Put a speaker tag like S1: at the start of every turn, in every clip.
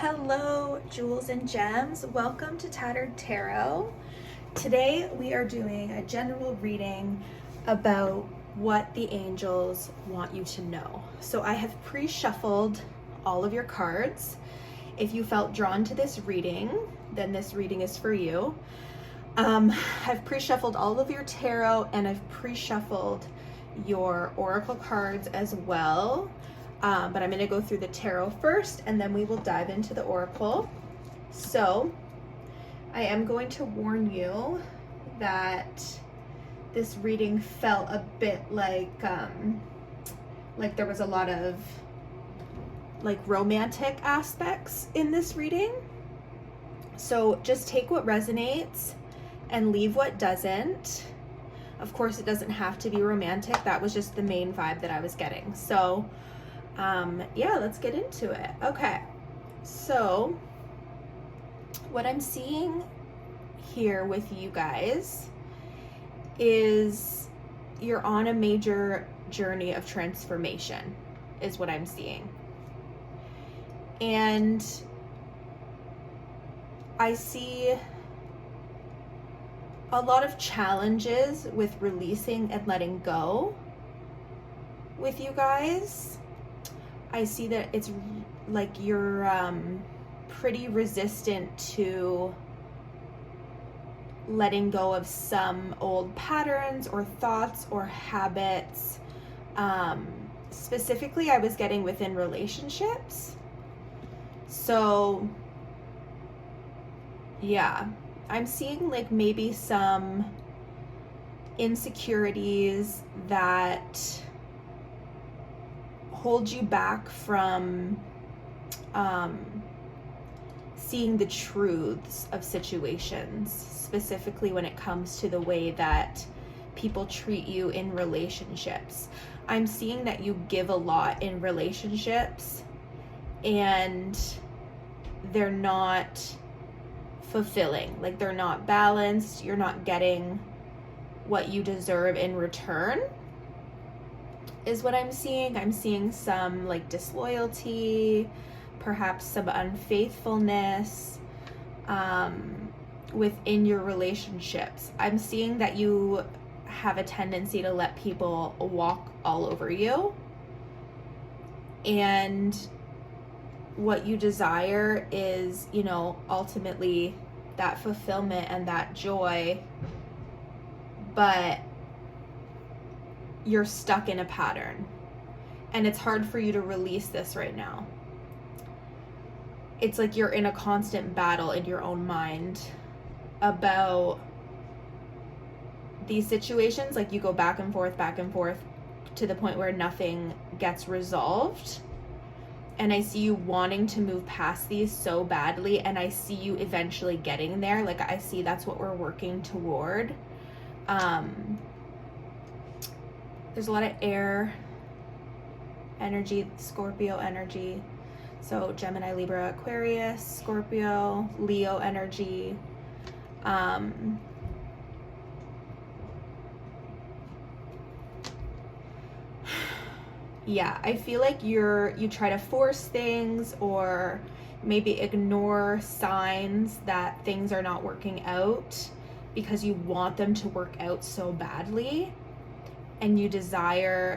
S1: Hello, jewels and gems. Welcome to Tattered Tarot. Today we are doing a general reading about what the angels want you to know. So I have pre-shuffled all of your cards. If you felt drawn to this reading, then this reading is for you. I've pre-shuffled all of your tarot and I've pre-shuffled your oracle cards as well. But I'm going to go through the tarot first and then we will dive into the oracle. So I am going to warn you that this reading felt a bit like there was a lot of like romantic aspects in this reading. So just take what resonates and leave what doesn't. Of course, it doesn't have to be romantic. That was just the main vibe that I was getting. So yeah, let's get into it. Okay, so what I'm seeing here with you guys is you're on a major journey of transformation, is what I'm seeing. And I see a lot of challenges with releasing and letting go with you guys. I see that it's like you're pretty resistant to letting go of some old patterns or thoughts or habits. Specifically, I was getting within relationships. So yeah, I'm seeing like maybe some insecurities that hold you back from seeing the truths of situations, specifically when it comes to the way that people treat you in relationships. I'm seeing that you give a lot in relationships and they're not fulfilling, like they're not balanced, you're not getting what you deserve in return, is what I'm seeing. I'm seeing some like disloyalty, perhaps some unfaithfulness within your relationships. I'm seeing that you have a tendency to let people walk all over you, and what you desire is, you know, ultimately that fulfillment and that joy, but you're stuck in a pattern and it's hard for you to release this right now. It's like you're in a constant battle in your own mind about these situations. Like you go back and forth to the point where nothing gets resolved. And I see you wanting to move past these so badly, and I see you eventually getting there. Like I see that's what we're working toward. There's a lot of air energy, Scorpio energy. So Gemini, Libra, Aquarius, Scorpio, Leo energy. Yeah, I feel like you try to force things or maybe ignore signs that things are not working out because you want them to work out so badly. And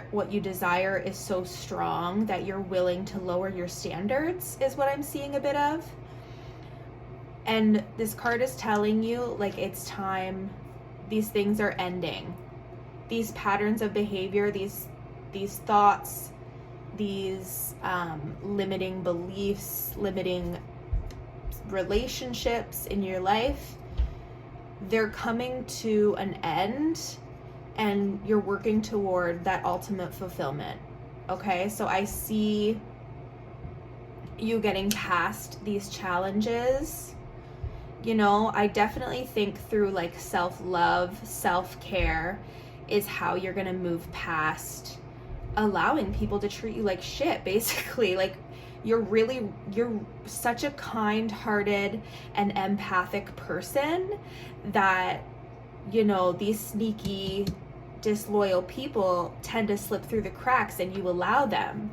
S1: what you desire is so strong that you're willing to lower your standards, is what I'm seeing a bit of. And this card is telling you, like, it's time. These things are ending. These patterns of behavior, these thoughts, these limiting beliefs, limiting relationships in your life, they're coming to an end. And you're working toward that ultimate fulfillment. Okay, so I see you getting past these challenges. You know, I definitely think through like self-love, self-care is how you're gonna move past allowing people to treat you like shit, basically. Like you're such a kind-hearted and empathic person that, you know, these sneaky, disloyal people tend to slip through the cracks and you allow them.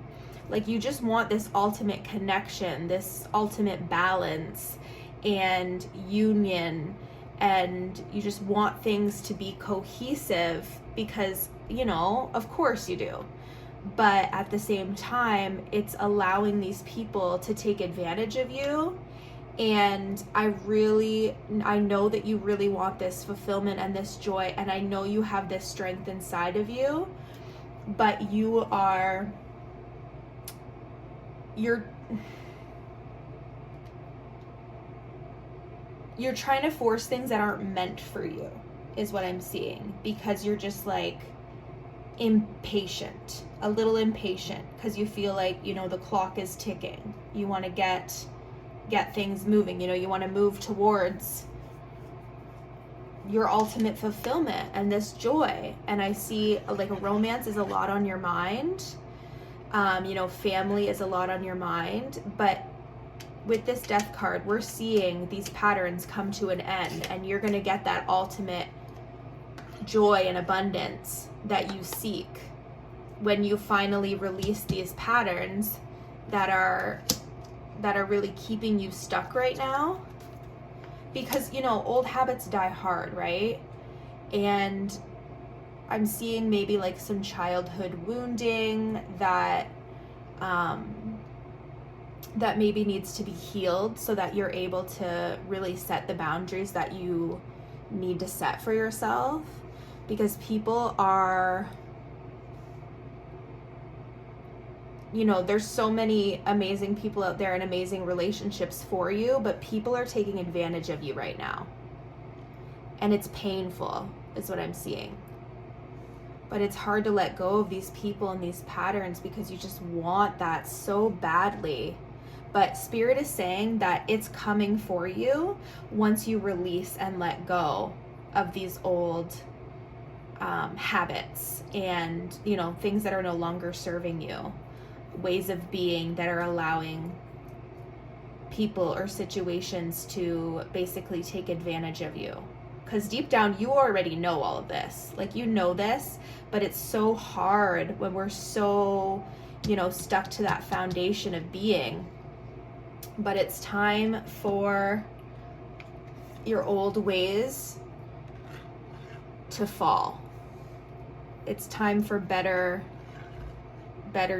S1: Like, you just want this ultimate connection, this ultimate balance and union, and you just want things to be cohesive because, you know, of course you do. But at the same time, it's allowing these people to take advantage of you. And I know that you really want this fulfillment and this joy, and I know you have this strength inside of you, but you're trying to force things that aren't meant for you, is what I'm seeing, because you're just like impatient, a little impatient, because you feel like, you know, the clock is ticking. You want to get things moving, you know, you want to move towards your ultimate fulfillment and this joy. And I see like a romance is a lot on your mind. You know, family is a lot on your mind, but with this death card, we're seeing these patterns come to an end, and you're going to get that ultimate joy and abundance that you seek when you finally release these patterns that are really keeping you stuck right now. Because, you know, old habits die hard, right? And I'm seeing maybe like some childhood wounding that that maybe needs to be healed so that you're able to really set the boundaries that you need to set for yourself. Because people are, you know, there's so many amazing people out there and amazing relationships for you, but people are taking advantage of you right now. And it's painful, is what I'm seeing. But it's hard to let go of these people and these patterns because you just want that so badly. But Spirit is saying that it's coming for you once you release and let go of these old habits and, you know, things that are no longer serving you, ways of being that are allowing people or situations to basically take advantage of you. Because deep down, you already know all of this. Like, you know this, but it's so hard when we're so, you know, stuck to that foundation of being. But it's time for your old ways to fall. It's time for better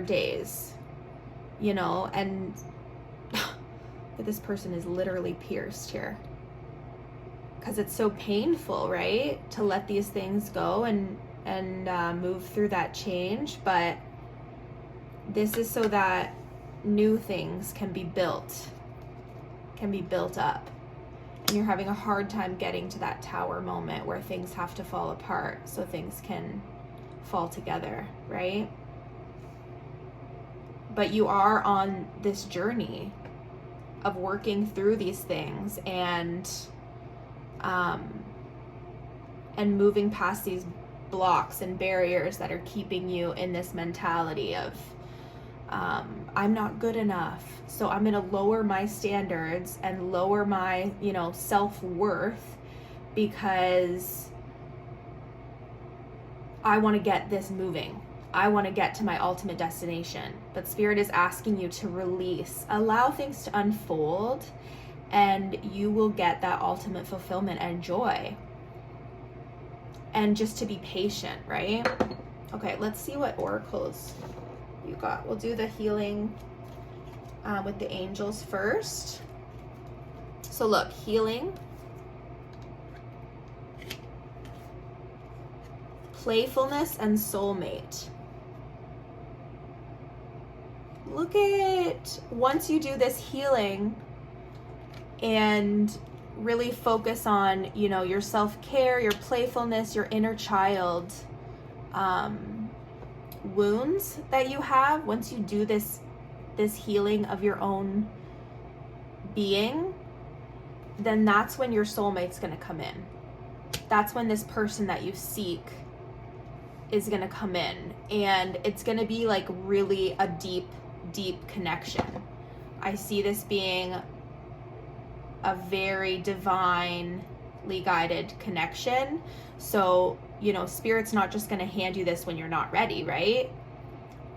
S1: days, you know. And this person is literally pierced here because it's so painful, right, to let these things go and move through that change. But this is so that new things can be built up. And you're having a hard time getting to that tower moment where things have to fall apart so things can fall together, right? But you are on this journey of working through these things and moving past these blocks and barriers that are keeping you in this mentality of I'm not good enough, so I'm gonna lower my standards and lower my, you know, self-worth because I want to get this moving. I want to get to my ultimate destination. But Spirit is asking you to release, allow things to unfold, and you will get that ultimate fulfillment and joy. And just to be patient, right? Okay, let's see what oracles you got. We'll do the healing with the angels first. So look, healing, playfulness, and soulmate. Look at, once you do this healing and really focus on, you know, your self-care, your playfulness, your inner child wounds that you have, once you do this healing of your own being, then that's when your soulmate's going to come in. That's when this person that you seek is going to come in, and it's going to be like really a deep connection. I see this being a very divinely guided connection. So, you know, Spirit's not just going to hand you this when you're not ready, right?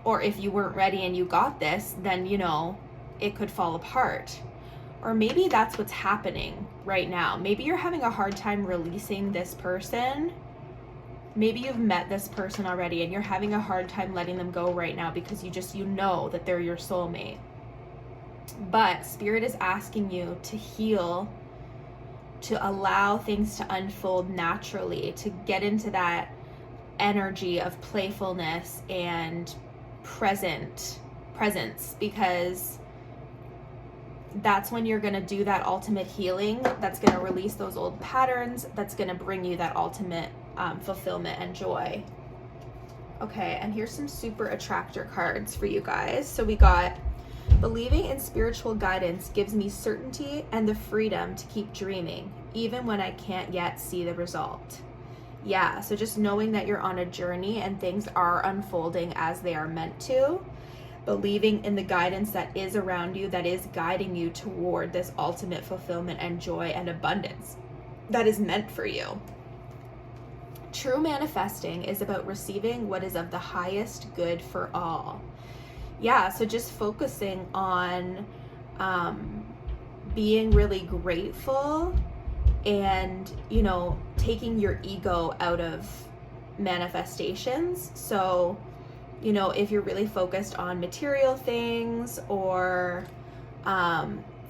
S1: or if you weren't ready and you got this, then, you know, it could fall apart. Or maybe that's what's happening right now. Maybe you're having a hard time releasing this person. Maybe you've met this person already and you're having a hard time letting them go right now because you know that they're your soulmate. But Spirit is asking you to heal, to allow things to unfold naturally, to get into that energy of playfulness and presence, because that's when you're going to do that ultimate healing. That's going to release those old patterns. That's going to bring you that ultimate fulfillment and joy. Okay, and here's some super attractor cards for you guys. So we got, believing in spiritual guidance gives me certainty and the freedom to keep dreaming, even when I can't yet see the result. Yeah, so just knowing that you're on a journey and things are unfolding as they are meant to. Believing in the guidance that is around you, that is guiding you toward this ultimate fulfillment and joy and abundance that is meant for you. True manifesting is about receiving what is of the highest good for all. Yeah, so just focusing on being really grateful and, you know, taking your ego out of manifestations. So, you know, if you're really focused on material things or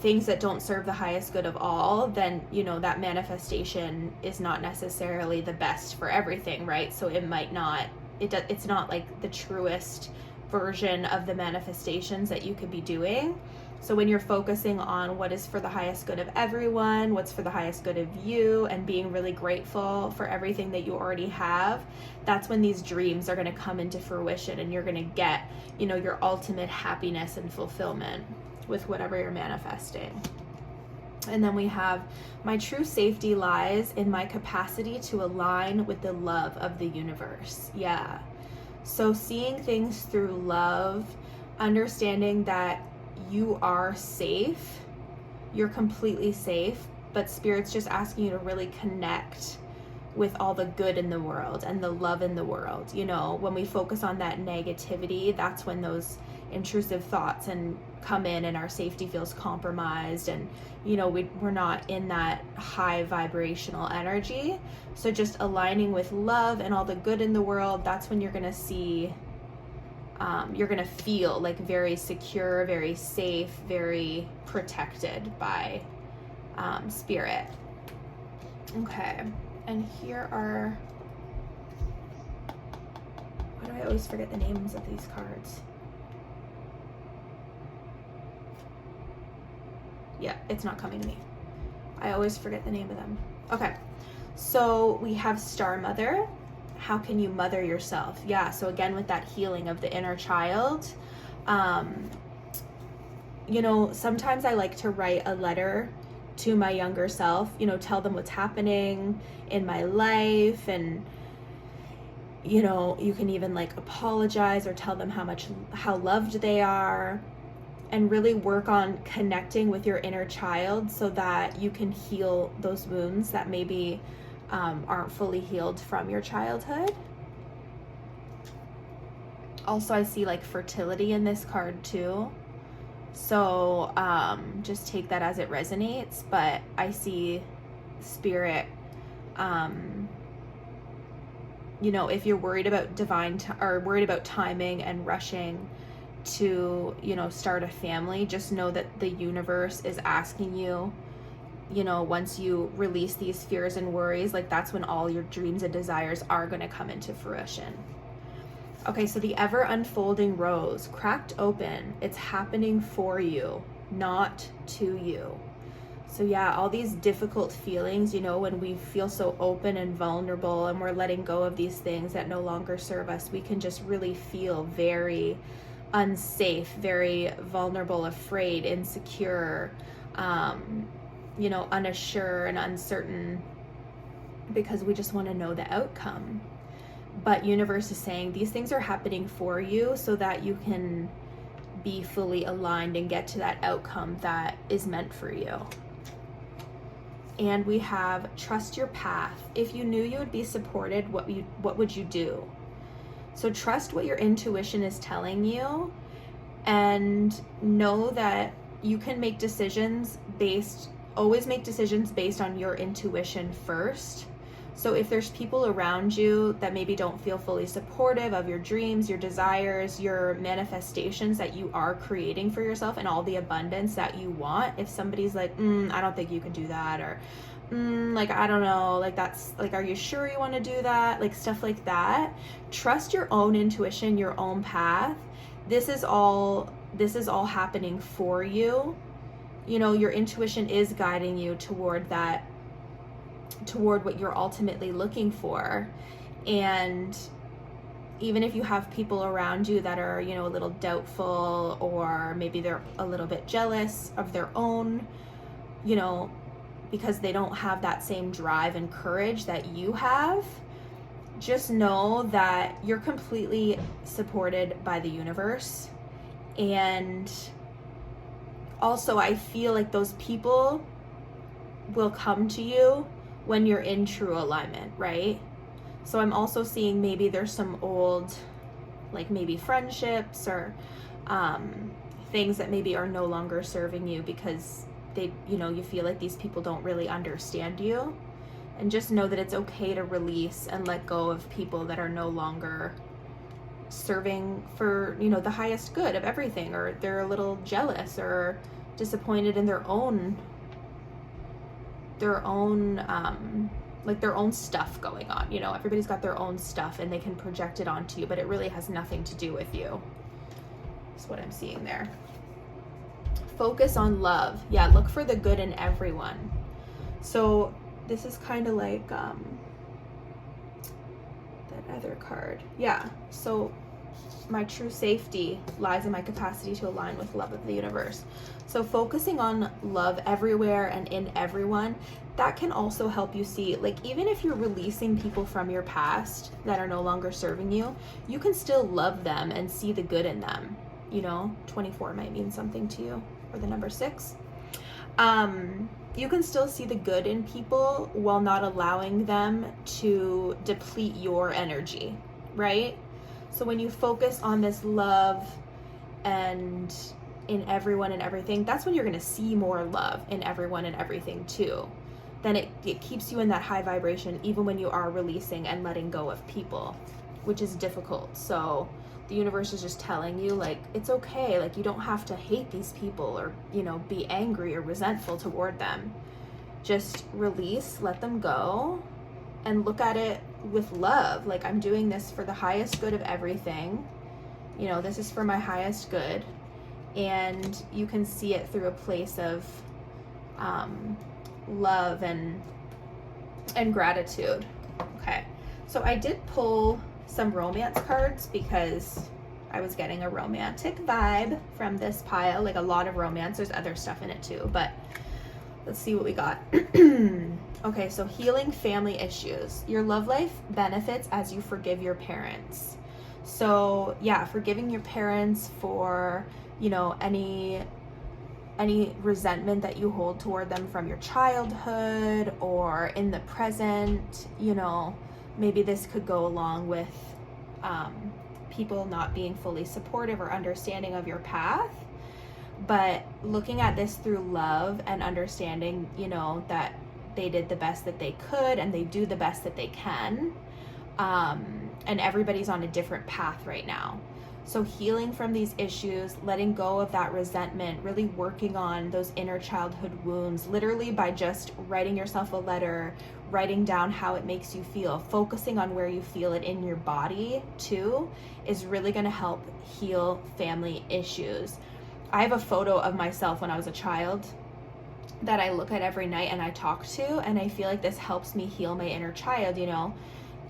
S1: things that don't serve the highest good of all, then, you know, that manifestation is not necessarily the best for everything, right? So it might not, it's not like the truest version of the manifestations that you could be doing. So when you're focusing on what is for the highest good of everyone, what's for the highest good of you, and being really grateful for everything that you already have, that's when these dreams are going to come into fruition and you're going to get, you know, your ultimate happiness and fulfillment with whatever you're manifesting. And then we have, my true safety lies in my capacity to align with the love of the universe. Yeah. So seeing things through love, understanding that you are safe, you're completely safe, but Spirit's just asking you to really connect with all the good in the world and the love in the world. You know, when we focus on that negativity, that's when those intrusive thoughts and come in and our safety feels compromised, and, you know, we're not in that high vibrational energy. So just aligning with love and all the good in the world, that's when you're going to see, you're going to feel like very secure, very safe, very protected by Spirit. Okay, and here are, why do I always forget the names of these cards? Yeah, it's not coming to me. I always forget the name of them. Okay, so we have Star Mother. How can you mother yourself? Yeah, so again, with that healing of the inner child, you know, sometimes I like to write a letter to my younger self, you know, tell them what's happening in my life, and, you know, you can even like apologize or tell them how loved they are, and really work on connecting with your inner child so that you can heal those wounds that maybe aren't fully healed from your childhood. Also, I see like fertility in this card too. So just take that as it resonates. But I see Spirit, you know, if you're worried about worried about timing and rushing to, you know, start a family, just know that the universe is asking you, you know, once you release these fears and worries, like that's when all your dreams and desires are going to come into fruition. Okay, so the ever unfolding rose, cracked open, it's happening for you, not to you. So yeah, all these difficult feelings, you know, when we feel so open and vulnerable and we're letting go of these things that no longer serve us, we can just really feel very unsafe, very vulnerable, afraid, insecure, you know, unsure and uncertain, because we just want to know the outcome. But universe is saying these things are happening for you so that you can be fully aligned and get to that outcome that is meant for you. And we have trust your path. If you knew you would be supported, what would you do? So trust what your intuition is telling you, and know that you can make decisions always make decisions based on your intuition first. So if there's people around you that maybe don't feel fully supportive of your dreams, your desires, your manifestations that you are creating for yourself, and all the abundance that you want, if somebody's like, I don't think you can do that, or like, I don't know, like, that's like, are you sure you want to do that? Like, stuff like that. Trust your own intuition, your own path. This is all happening for you. You know, your intuition is guiding you toward what you're ultimately looking for. And even if you have people around you that are, you know, a little doubtful, or maybe they're a little bit jealous of their own, you know, because they don't have that same drive and courage that you have, just know that you're completely supported by the universe. And also, I feel like those people will come to you when you're in true alignment, right? So I'm also seeing maybe there's some old, like maybe friendships or things that maybe are no longer serving you because you feel like these people don't really understand you. And just know that it's okay to release and let go of people that are no longer serving for, the highest good of everything, or they're a little jealous or disappointed in their own stuff going on. Everybody's got their own stuff and they can project it onto you, but it really has nothing to do with you. That's what I'm seeing there. Focus on love. Yeah, look for the good in everyone. So this is kind of like that other card. Yeah, so my true safety lies in my capacity to align with love of the universe. So focusing on love everywhere and in everyone, that can also help you see, like, even if you're releasing people from your past that are no longer serving you, you can still love them and see the good in them. 24 might mean something to you, or the number 6. You can still see the good in people while not allowing them to deplete your energy, right? So when you focus on this love and in everyone and everything, that's when you're going to see more love in everyone and everything too. Then it keeps you in that high vibration even when you are releasing and letting go of people, which is difficult. So the universe is just telling you, like, it's okay. Like, you don't have to hate these people or, be angry or resentful toward them. Just release, let them go, and look at it with love. Like, I'm doing this for the highest good of everything. This is for my highest good. And you can see it through a place of love and gratitude. Okay. So I did pull some romance cards because I was getting a romantic vibe from this pile, like a lot of romance. There's other stuff in it too, but let's see what we got. Okay, so healing family issues. Your love life benefits as you forgive your parents. So yeah, forgiving your parents for, any resentment that you hold toward them from your childhood or in the present. Maybe this could go along with people not being fully supportive or understanding of your path. But looking at this through love and understanding, that they did the best that they could and they do the best that they can. And everybody's on a different path right now. So healing from these issues, letting go of that resentment, really working on those inner childhood wounds, literally by just writing yourself a letter, writing down how it makes you feel, focusing on where you feel it in your body too, is really going to help heal family issues. I have a photo of myself when I was a child that I look at every night and I talk to, and I feel like this helps me heal my inner child.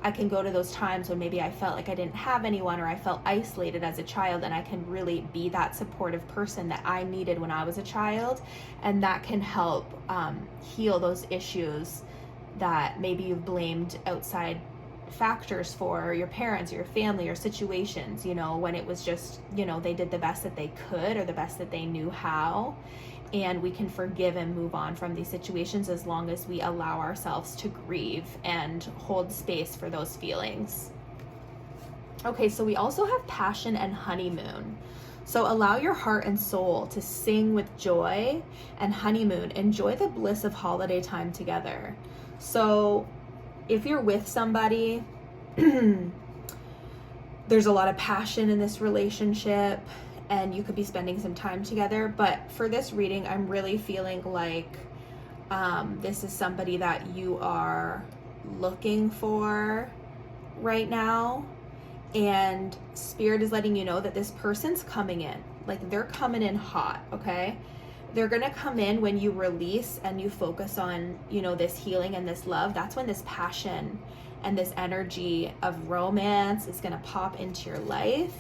S1: I can go to those times when maybe I felt like I didn't have anyone, or I felt isolated as a child, and I can really be that supportive person that I needed when I was a child, and that can help heal those issues that maybe you've blamed outside factors for, or your parents or your family or situations, when it was just, they did the best that they could or the best that they knew how. And we can forgive and move on from these situations as long as we allow ourselves to grieve and hold space for those feelings. Okay, so we also have passion and honeymoon. So allow your heart and soul to sing with joy, and honeymoon, enjoy the bliss of holiday time together. So if you're with somebody, there's a lot of passion in this relationship and you could be spending some time together. But for this reading, I'm really feeling like this is somebody that you are looking for right now. And Spirit is letting you know that this person's coming in. Like, they're coming in hot, okay? They're going to come in when you release and you focus on, this healing and this love. That's when this passion and this energy of romance is going to pop into your life.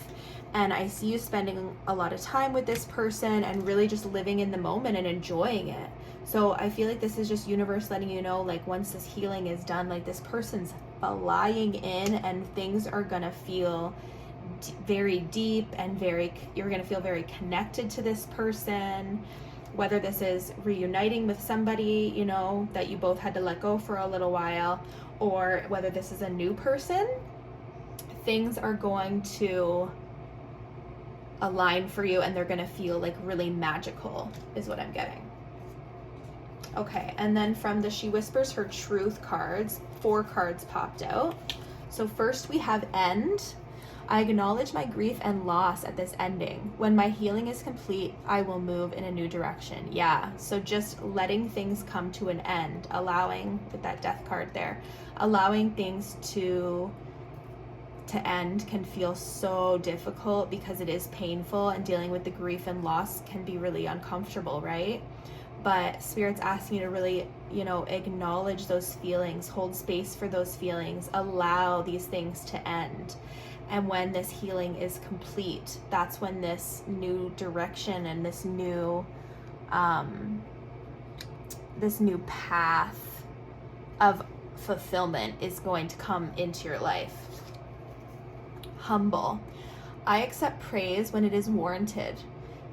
S1: And I see you spending a lot of time with this person and really just living in the moment and enjoying it. So I feel like this is just universe letting you know, like, once this healing is done, like, this person's flying in and things are going to feel very deep and you're going to feel very connected to this person. Whether this is reuniting with somebody, that you both had to let go for a little while, or whether this is a new person, things are going to align for you and they're going to feel like really magical is what I'm getting. Okay, and then from the She Whispers Her Truth cards, 4 cards popped out. So first we have End. I acknowledge my grief and loss at this ending. When my healing is complete, I will move in a new direction. Yeah, so just letting things come to an end, allowing, with that Death card there, allowing things to end can feel so difficult because it is painful, and dealing with the grief and loss can be really uncomfortable, right? But Spirit's asking you to really, acknowledge those feelings, hold space for those feelings, allow these things to end. And when this healing is complete, that's when this new direction and this new path of fulfillment is going to come into your life. Humble. I accept praise when it is warranted,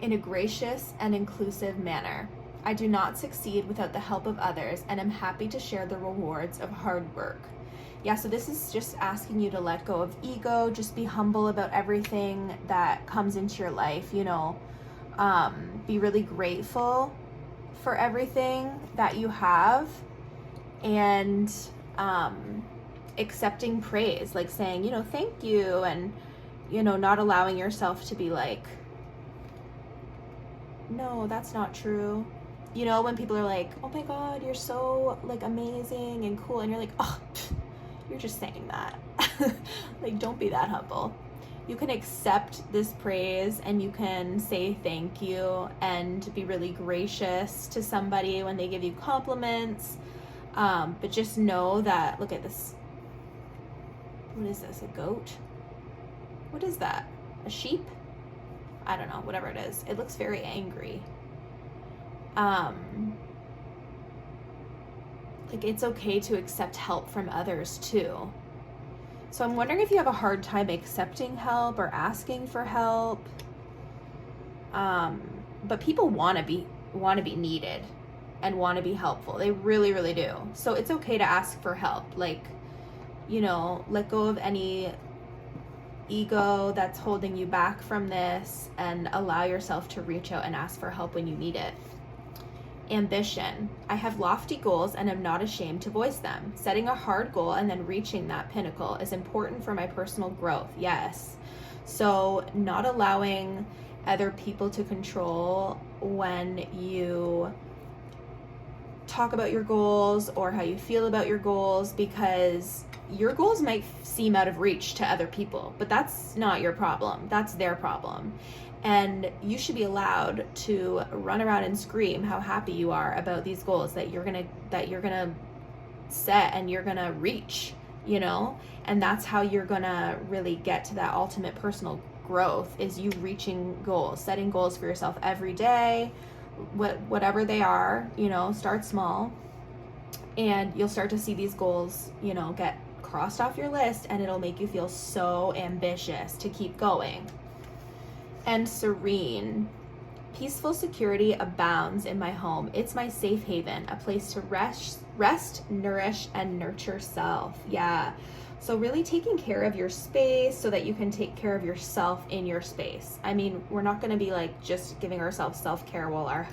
S1: in a gracious and inclusive manner. I do not succeed without the help of others, and am happy to share the rewards of hard work. Yeah, so this is just asking you to let go of ego, just be humble about everything that comes into your life, be really grateful for everything that you have, and accepting praise, like saying, thank you, and, not allowing yourself to be like, no, that's not true. When people are like, oh my God, you're so like amazing and cool, and you're like, oh, you're just saying that. Like, don't be that humble. You can accept this praise and you can say thank you and be really gracious to somebody when they give you compliments. But just know that, look at this. What is this, a goat? What is that? A sheep? I don't know, whatever it is. It looks very angry. Like, it's okay to accept help from others too. So I'm wondering if you have a hard time accepting help or asking for help. But people want to be needed and want to be helpful. They really, really do. So it's okay to ask for help. Like, let go of any ego that's holding you back from this and allow yourself to reach out and ask for help when you need it. Ambition. I have lofty goals and am not ashamed to voice them. Setting a hard goal and then reaching that pinnacle is important for my personal growth. Yes. So not allowing other people to control when you talk about your goals or how you feel about your goals, because your goals might seem out of reach to other people, but that's not your problem. That's their problem. And you should be allowed to run around and scream how happy you are about these goals that you're gonna set and you're gonna reach, and that's how you're gonna really get to that ultimate personal growth, is you reaching goals, setting goals for yourself every day, whatever they are. Start small, and you'll start to see these goals, get crossed off your list, and it'll make you feel so ambitious to keep going. And serene. Peaceful security abounds in my home. It's my safe haven, a place to rest, nourish, and nurture self. Yeah. So really taking care of your space so that you can take care of yourself in your space. I mean, we're not going to be like just giving ourselves self-care while our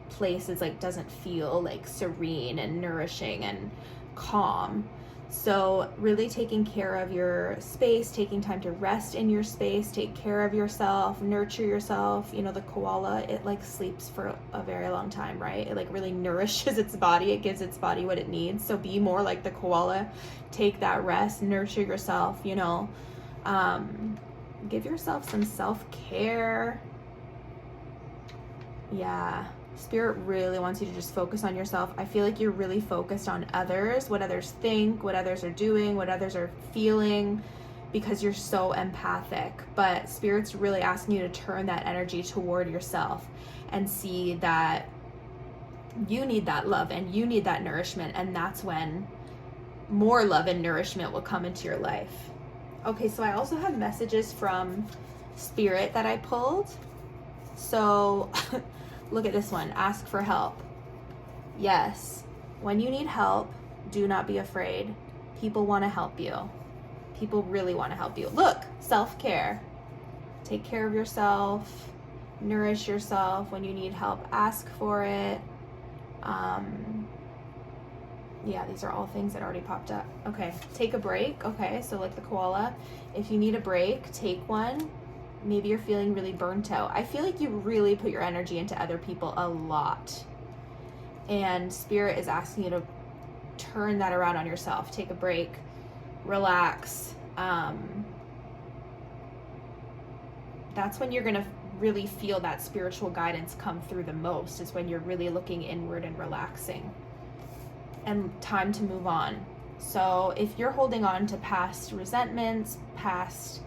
S1: place is like doesn't feel like serene and nourishing and calm. So really taking care of your space, taking time to rest in your space, take care of yourself, nurture yourself. You know, the koala, it like sleeps for a very long time, right? It like really nourishes its body. It gives its body what it needs. So be more like the koala. Take that rest, nurture yourself, you know. Give yourself some self-care. Yeah. Spirit really wants you to just focus on yourself. I feel like you're really focused on others, what others think, what others are doing, what others are feeling, because you're so empathic. But Spirit's really asking you to turn that energy toward yourself and see that you need that love and you need that nourishment. And that's when more love and nourishment will come into your life. Okay, so I also have messages from Spirit that I pulled. So look at this one. Ask for help. Yes. When you need help, do not be afraid. People want to help you. People really want to help you. Look, self-care. Take care of yourself. Nourish yourself. When you need help, ask for it. Yeah, these are all things that already popped up. Okay, take a break. Okay, so like the koala, if you need a break, take one. Maybe you're feeling really burnt out. I feel like you really put your energy into other people a lot. And Spirit is asking you to turn that around on yourself. Take a break, relax. That's when you're gonna really feel that spiritual guidance come through the most, is when you're really looking inward and relaxing. And time to move on. So if you're holding on to past resentments, past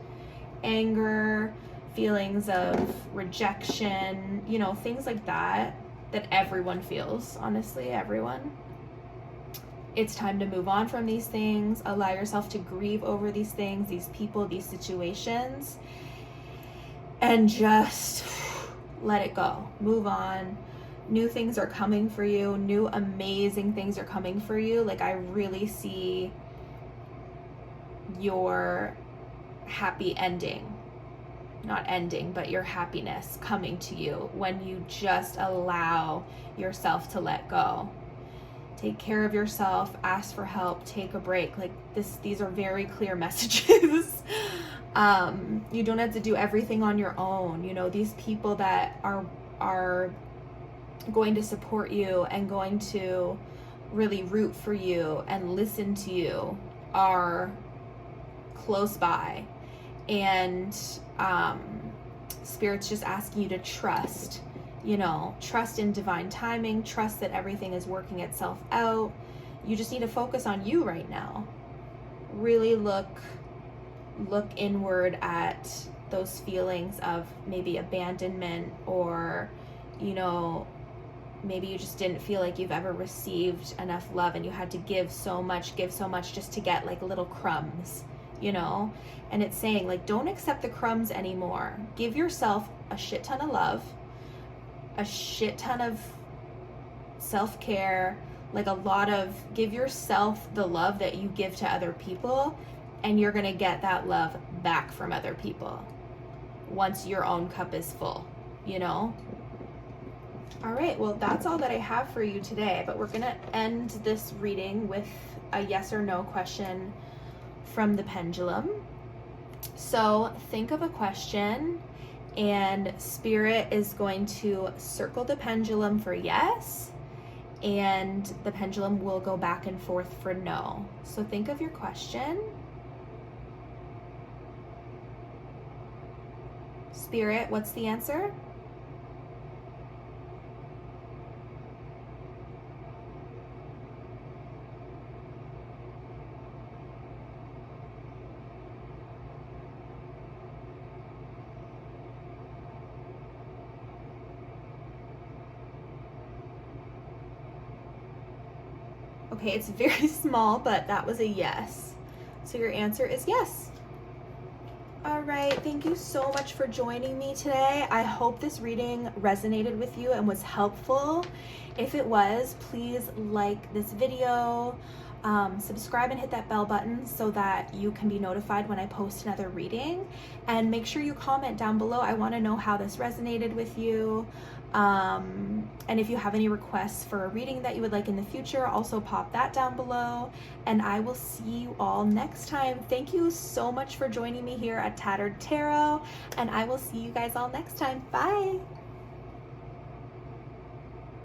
S1: anger, feelings of rejection, you know, things like that everyone feels, honestly, everyone. It's time to move on from these things. Allow yourself to grieve over these things, these people, these situations, and just let it go. Move on. New things are coming for you. New amazing things are coming for you. Like, I really see your happy ending. Not ending, but your happiness coming to you when you just allow yourself to let go. Take care of yourself, ask for help, take a break. Like these are very clear messages. You don't have to do everything on your own. You know, these people that are going to support you and going to really root for you and listen to you are close by. And Spirit's just asking you to trust, you know, trust in divine timing, trust that everything is working itself out. You just need to focus on you right now. Really look inward at those feelings of maybe abandonment, or, you know, maybe you just didn't feel like you've ever received enough love and you had to give so much just to get like little crumbs, you know? And it's saying, like, don't accept the crumbs anymore. Give yourself a shit ton of love, a shit ton of self-care, like give yourself the love that you give to other people, and you're gonna get that love back from other people once your own cup is full, you know? All right, well, that's all that I have for you today, but we're gonna end this reading with a yes or no question from the pendulum. So think of a question, and Spirit is going to circle the pendulum for yes, and the pendulum will go back and forth for no. So think of your question. Spirit, what's the answer? Okay, it's very small, but that was a yes. So your answer is yes. All right, thank you so much for joining me today. I hope this reading resonated with you and was helpful. If it was, please like this video, subscribe and hit that bell button so that you can be notified when I post another reading. And make sure you comment down below. I want to know how this resonated with you. And if you have any requests for a reading that you would like in the future, also pop that down below. And I will see you all next time. Thank you so much for joining me here at Tattered Tarot, and I will see you guys all next time. Bye!